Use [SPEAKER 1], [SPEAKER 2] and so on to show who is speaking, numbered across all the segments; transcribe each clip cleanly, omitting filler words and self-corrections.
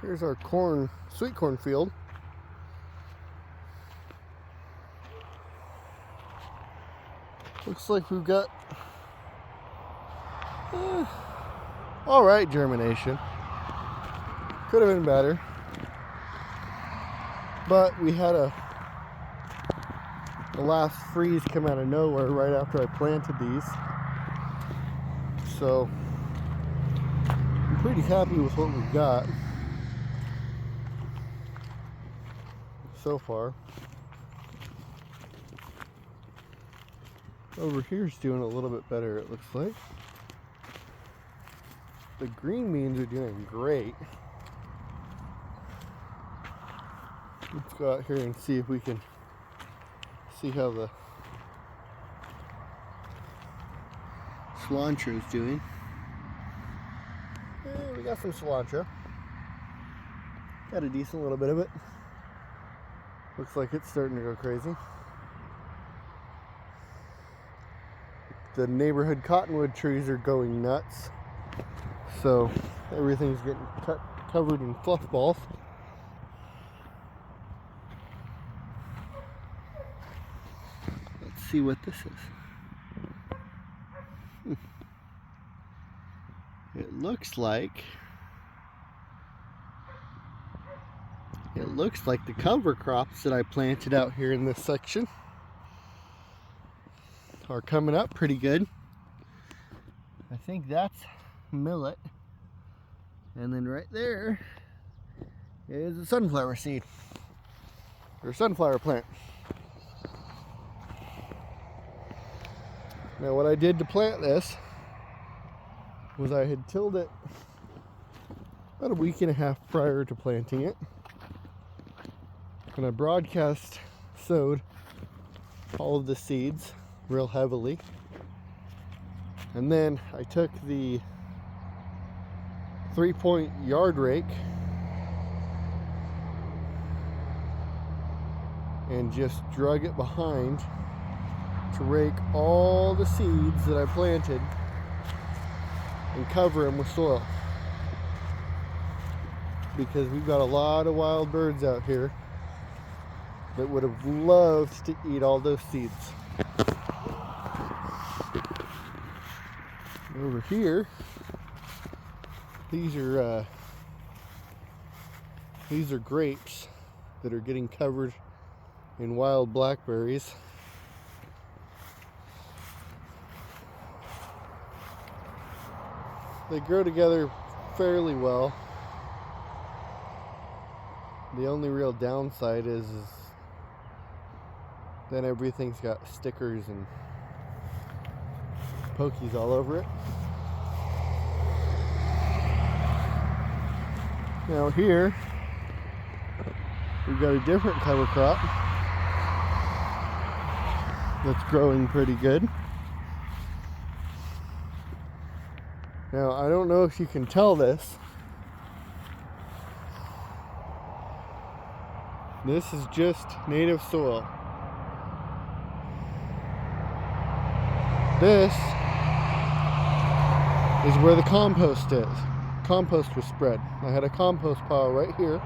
[SPEAKER 1] Here's our sweet corn field. Looks like we've got all right germination. Could have been better, but we had the last freeze come out of nowhere right after I planted these, so I'm pretty happy with what we've got so far. Over here's doing a little bit better, it looks like. The green beans are doing great. Let's go out here and see if we can see how the cilantro is doing. We got some cilantro. Got a decent little bit of it. Looks like it's starting to go crazy. The neighborhood cottonwood trees are going nuts, so everything's getting covered in fluff balls. Let's see what this is. It looks like the cover crops that I planted out here in this section are coming up pretty good. I think that's millet, and then right there is a sunflower seed or sunflower plant. Now what I did to plant this was I had tilled it about a week and a half prior to planting it, and I broadcast sowed all of the seeds real heavily, and then I took the 3-point yard rake and just drug it behind to rake all the seeds that I planted and cover them with soil, because we've got a lot of wild birds out here that would have loved to eat all those seeds. Over here, these are grapes that are getting covered in wild blackberries. They grow together fairly well. The only real downside is then everything's got stickers and pokies all over it. Now here, we've got a different cover crop that's growing pretty good. Now I don't know if you can tell this. This is just native soil. This is where the compost is. Compost was spread. I had a compost pile right here,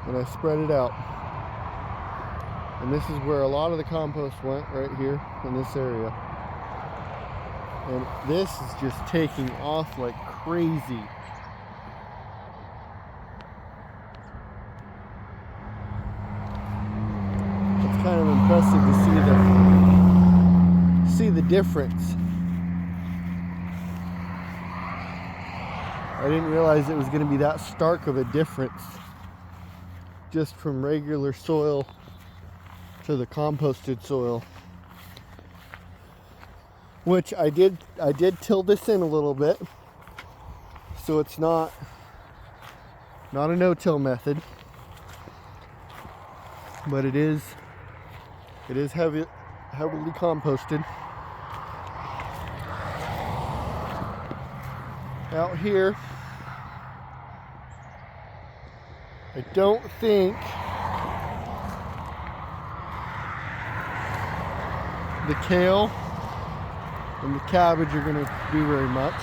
[SPEAKER 1] and I spread it out. And this is where a lot of the compost went, right here in this area. And this is just taking off like crazy. It's kind of impressive to see the difference. I didn't realize it was going to be that stark of a difference just from regular soil to the composted soil, which I did till this in a little bit, so it's not a no-till method, but it is heavily composted. Out here, I don't think the kale and the cabbage are going to do very much.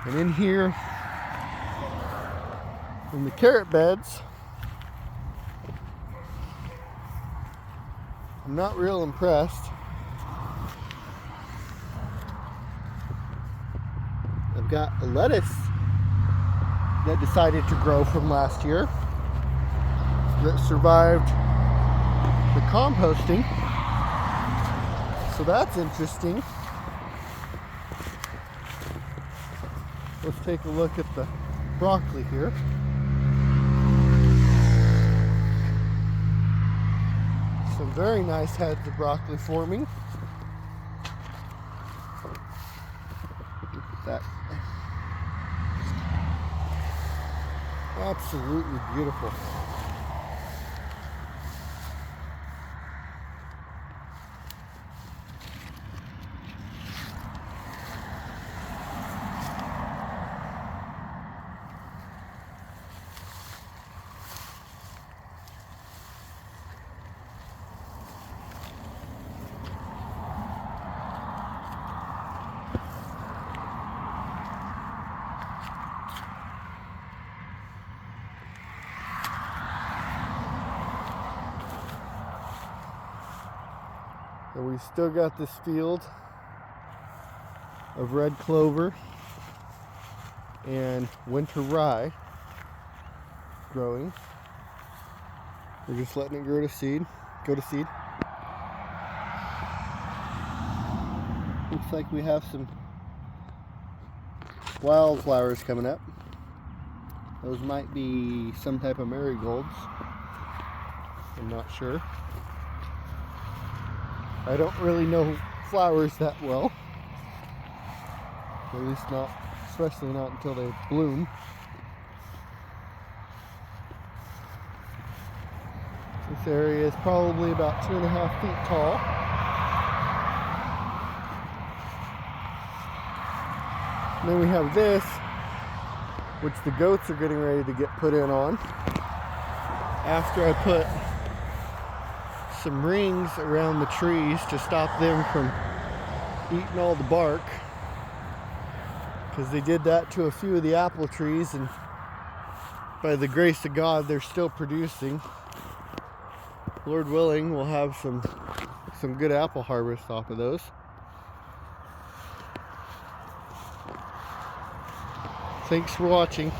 [SPEAKER 1] And in here, in the carrot beds, I'm not real impressed. I've got a lettuce that decided to grow from last year that survived the composting. So that's interesting. Let's take a look at the broccoli here. Some very nice heads of broccoli forming. Look at that. Absolutely beautiful. And we've still got this field of red clover and winter rye growing. We're just letting it go to seed. Looks like we have some wildflowers coming up. Those might be some type of marigolds. I'm not sure. I don't really know flowers that well. At least not, especially not until they bloom. This area is probably about 2.5 feet tall. And then we have this, which the goats are getting ready to get put in on. After I put some rings around the trees to stop them from eating all the bark, because they did that to a few of the apple trees, and by the grace of God they're still producing. Lord willing, we'll have some good apple harvest off of those. Thanks for watching.